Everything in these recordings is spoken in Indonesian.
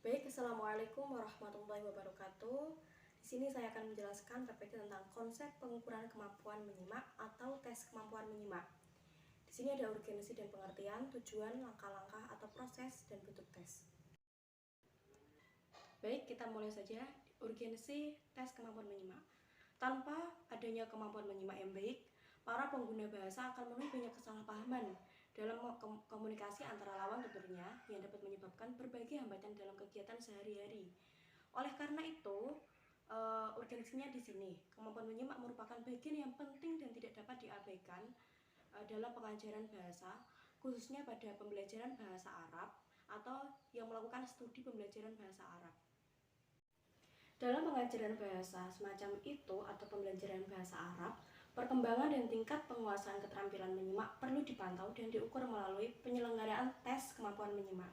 Baik, Assalamualaikum warahmatullahi wabarakatuh. Di sini saya akan menjelaskan terkait tentang konsep pengukuran kemampuan menyimak atau tes kemampuan menyimak. Di sini ada urgensi dan pengertian, tujuan, langkah-langkah atau proses, dan bentuk tes. Baik, kita mulai saja. Urgensi tes kemampuan menyimak. Tanpa adanya kemampuan menyimak yang baik, para pengguna bahasa akan menemui banyak kesalahpahaman dalam komunikasi antara lawan tuturnya yang dapat menyebabkan berbagai hambatan dalam kegiatan sehari-hari. Oleh karena itu, urgensinya di sini, kemampuan menyimak merupakan bagian yang penting dan tidak dapat diabaikan dalam pengajaran bahasa, khususnya pada pembelajaran bahasa Arab atau yang melakukan studi pembelajaran bahasa Arab. Dalam pengajaran bahasa semacam itu atau pembelajaran bahasa Arab, perkembangan dan tingkat penguasaan keterampilan menyimak perlu dipantau dan diukur melalui penyelenggaraan tes kemampuan menyimak.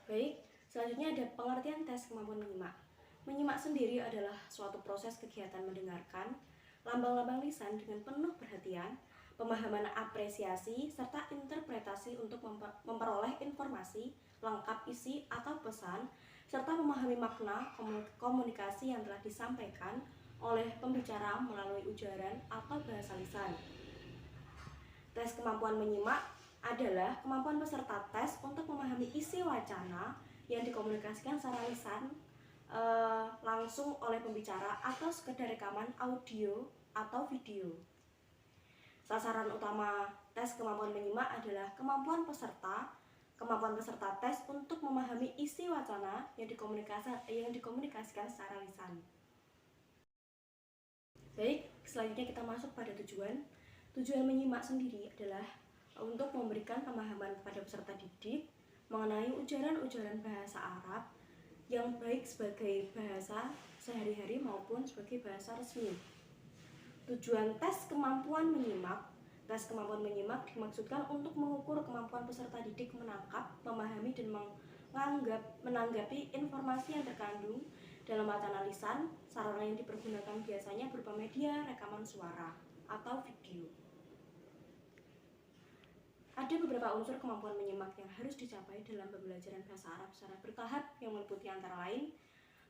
Baik, selanjutnya ada pengertian tes kemampuan menyimak. Menyimak sendiri adalah suatu proses kegiatan mendengarkan lambang-lambang lisan dengan penuh perhatian, pemahaman apresiasi, serta interpretasi untuk memperoleh informasi, lengkap isi atau pesan, serta memahami makna komunikasi yang telah disampaikan oleh pembicara melalui ujaran atau bahasa lisan. Tes kemampuan menyimak adalah kemampuan peserta tes untuk memahami isi wacana yang dikomunikasikan secara lisan langsung oleh pembicara atau sekedar rekaman audio atau video. Sasaran utama tes kemampuan menyimak adalah kemampuan peserta tes untuk memahami isi wacana yang dikomunikasikan secara lisan. Baik, selanjutnya kita masuk pada tujuan. Tujuan menyimak sendiri adalah untuk memberikan pemahaman kepada peserta didik mengenai ujaran-ujaran bahasa Arab yang baik sebagai bahasa sehari-hari maupun sebagai bahasa resmi. Tujuan tes kemampuan menyimak. Tes kemampuan menyimak dimaksudkan untuk mengukur kemampuan peserta didik menangkap, memahami, dan menanggapi informasi yang terkandung dalam wacana lisan. Sarana yang dipergunakan biasanya berupa media rekaman suara atau video. Ada beberapa unsur kemampuan menyimak yang harus dicapai dalam pembelajaran bahasa Arab secara bertahap yang meliputi antara lain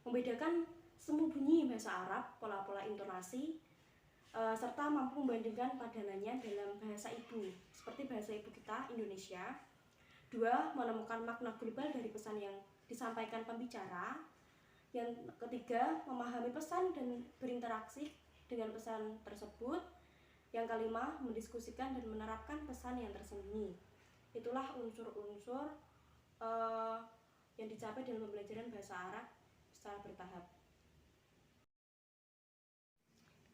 membedakan semu bunyi bahasa Arab, pola-pola intonasi, serta mampu membandingkan padanannya dalam bahasa ibu, seperti bahasa ibu kita, Indonesia. 2. Menemukan makna global dari pesan yang disampaikan pembicara. Yang ketiga, memahami pesan dan berinteraksi dengan pesan tersebut. Yang kelima, mendiskusikan dan menerapkan pesan yang tersembunyi. Itulah unsur-unsur yang dicapai dalam pembelajaran bahasa Arab secara bertahap.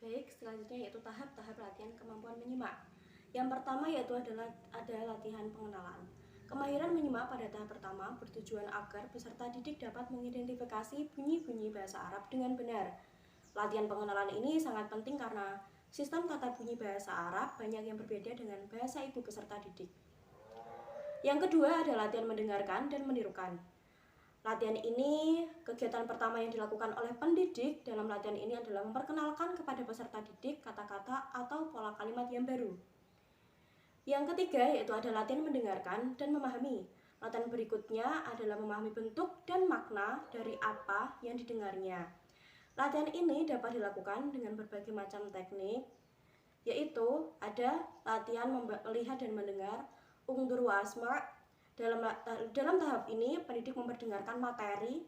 Baik, selanjutnya yaitu tahap-tahap latihan kemampuan menyimak. Yang pertama yaitu ada latihan pengenalan. Kemahiran menyimak pada tahap pertama bertujuan agar peserta didik dapat mengidentifikasi bunyi-bunyi bahasa Arab dengan benar. Latihan pengenalan ini sangat penting karena sistem tata bunyi bahasa Arab banyak yang berbeda dengan bahasa ibu peserta didik. Yang kedua ada latihan mendengarkan dan menirukan. Latihan ini, kegiatan pertama yang dilakukan oleh pendidik dalam latihan ini adalah memperkenalkan kepada peserta didik kata-kata atau pola kalimat yang baru. Yang ketiga yaitu ada latihan mendengarkan dan memahami. Latihan berikutnya adalah memahami bentuk dan makna dari apa yang didengarnya. Latihan ini dapat dilakukan dengan berbagai macam teknik, yaitu ada latihan melihat dan mendengar, ungdur wa asma'. Dalam tahap ini, pendidik memperdengarkan materi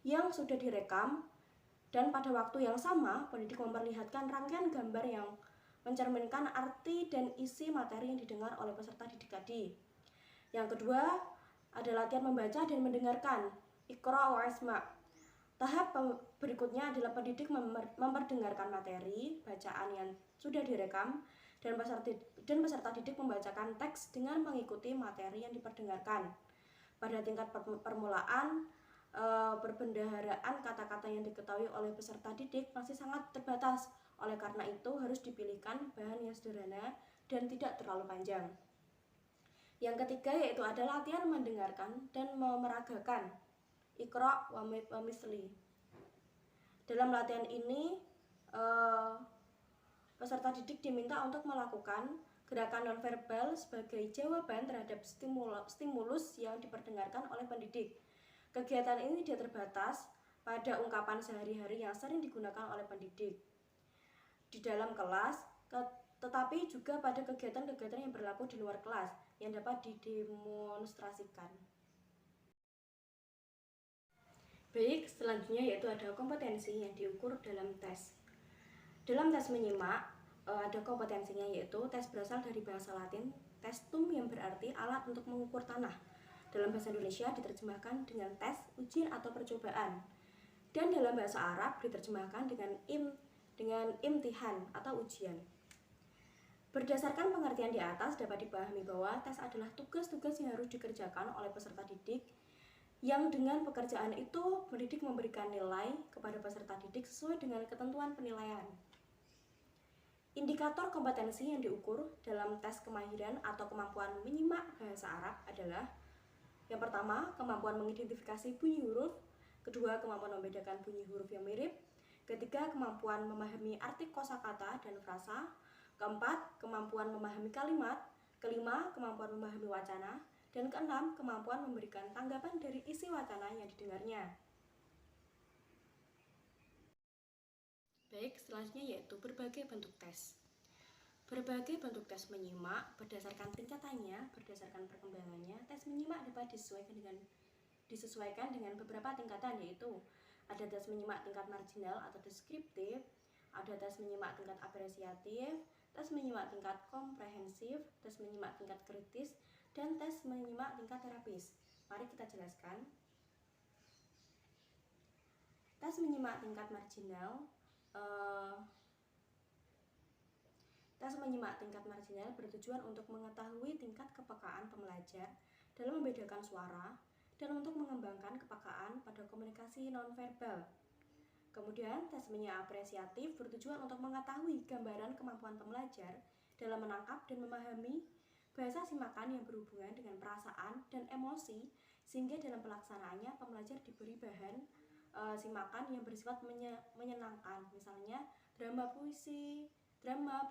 yang sudah direkam dan pada waktu yang sama, pendidik memperlihatkan rangkaian gambar yang mencerminkan arti dan isi materi yang didengar oleh peserta didik tadi. Yang kedua, ada latihan membaca dan mendengarkan, iqra wa asma'. Tahap berikutnya adalah pendidik memperdengarkan materi bacaan yang sudah direkam dan peserta didik membacakan teks dengan mengikuti materi yang diperdengarkan. Pada tingkat permulaan, perbendaharaan kata-kata yang diketahui oleh peserta didik masih sangat terbatas. Oleh karena itu harus dipilihkan bahan yang sederhana dan tidak terlalu panjang. Yang ketiga yaitu ada latihan mendengarkan dan memeragakan, iqra wa misli. Dalam latihan ini peserta didik diminta untuk melakukan Gerakan nonverbal sebagai jawaban terhadap stimulus yang diperdengarkan oleh pendidik. Kegiatan ini tidak terbatas pada ungkapan sehari-hari yang sering digunakan oleh pendidik di dalam kelas, tetapi juga pada kegiatan-kegiatan yang berlaku di luar kelas yang dapat didemonstrasikan. Baik, selanjutnya yaitu ada kompetensi yang diukur dalam tes. Dalam tes menyimak, ada kompetensinya yaitu tes berasal dari bahasa Latin testum yang berarti alat untuk mengukur tanah. Dalam bahasa Indonesia diterjemahkan dengan tes, ujian atau percobaan. Dan dalam bahasa Arab diterjemahkan dengan imtihan atau ujian. Berdasarkan pengertian di atas dapat dipahami bahwa tes adalah tugas-tugas yang harus dikerjakan oleh peserta didik yang dengan pekerjaan itu pendidik memberikan nilai kepada peserta didik sesuai dengan ketentuan penilaian. Indikator kompetensi yang diukur dalam tes kemahiran atau kemampuan menyimak bahasa Arab adalah: yang pertama, kemampuan mengidentifikasi bunyi huruf; kedua, kemampuan membedakan bunyi huruf yang mirip; ketiga, kemampuan memahami arti kosakata dan frasa; keempat, kemampuan memahami kalimat; kelima, kemampuan memahami wacana; dan keenam, kemampuan memberikan tanggapan dari isi wacana yang didengarnya. Baik, selanjutnya yaitu berbagai bentuk tes. Berbagai bentuk tes menyimak berdasarkan tingkatannya, berdasarkan perkembangannya. Tes menyimak dapat disesuaikan dengan beberapa tingkatan, yaitu ada tes menyimak tingkat marginal atau deskriptif, ada tes menyimak tingkat apresiatif, tes menyimak tingkat komprehensif, tes menyimak tingkat kritis, dan tes menyimak tingkat terapis. Mari kita jelaskan. Tes menyimak tingkat marginal. Tes menyimak tingkat marginal bertujuan untuk mengetahui tingkat kepekaan pembelajar dalam membedakan suara dan untuk mengembangkan kepekaan pada komunikasi nonverbal. Kemudian, tes menyimak apresiatif bertujuan untuk mengetahui gambaran kemampuan pembelajar dalam menangkap dan memahami bahasa simakan yang berhubungan dengan perasaan dan emosi, sehingga dalam pelaksanaannya pembelajar diberi bahan simakan yang bersifat menyenangkan, misalnya drama,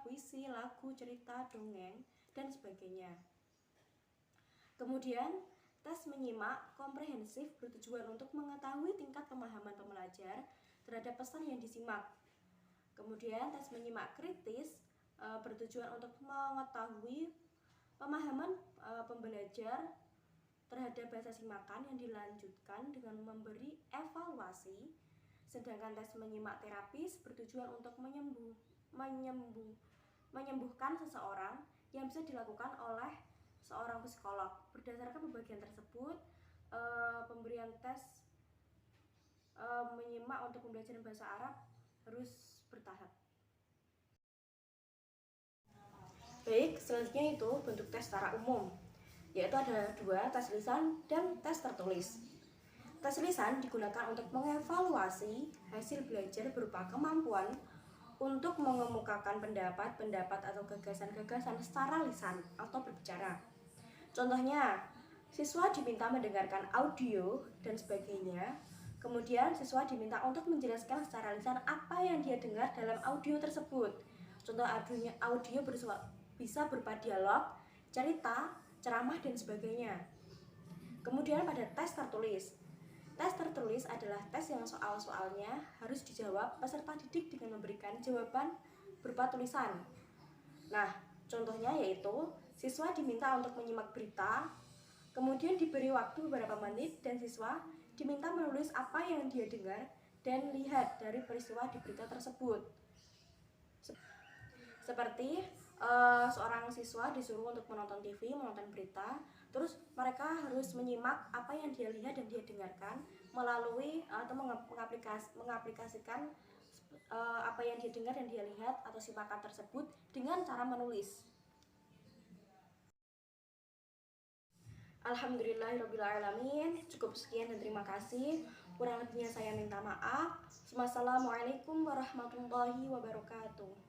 puisi, lagu, cerita, dongeng, dan sebagainya. Kemudian, tes menyimak komprehensif bertujuan untuk mengetahui tingkat pemahaman pembelajar terhadap pesan yang disimak. Kemudian, tes menyimak kritis bertujuan untuk mengetahui pemahaman pembelajar terhadap bahasa simakan yang dilanjutkan dengan memberi evaluasi. Sedangkan tes menyimak terapis bertujuan untuk menyembuhkan seseorang yang bisa dilakukan oleh seorang psikolog. Berdasarkan pembagian tersebut, pemberian tes menyimak untuk pembelajaran bahasa Arab harus bertahap. Baik, selanjutnya itu bentuk tes secara umum, yaitu ada dua, tes lisan dan tes tertulis. Tes lisan digunakan untuk mengevaluasi hasil belajar berupa kemampuan untuk mengemukakan pendapat atau gagasan-gagasan secara lisan atau berbicara. Contohnya, siswa diminta mendengarkan audio dan sebagainya. Kemudian siswa diminta untuk menjelaskan secara lisan apa yang dia dengar dalam audio tersebut. Contoh audio bisa berupa dialog, cerita, ceramah, dan sebagainya. Kemudian pada tes tertulis. Tes tertulis adalah tes yang soal-soalnya harus dijawab peserta didik dengan memberikan jawaban berupa tulisan. Nah, contohnya yaitu siswa diminta untuk menyimak berita, kemudian diberi waktu beberapa menit dan siswa diminta menulis apa yang dia dengar dan lihat dari peristiwa di berita tersebut. Seperti seorang siswa disuruh untuk menonton TV, menonton berita, terus mereka harus menyimak apa yang dia lihat dan dia dengarkan melalui atau mengaplikasikan apa yang dia dengar dan dia lihat atau simakan tersebut dengan cara menulis. Alhamdulillahirrabbilalamin. Cukup sekian dan terima kasih. Kurang lebihnya saya minta maaf. Wassalamualaikum warahmatullahi wabarakatuh.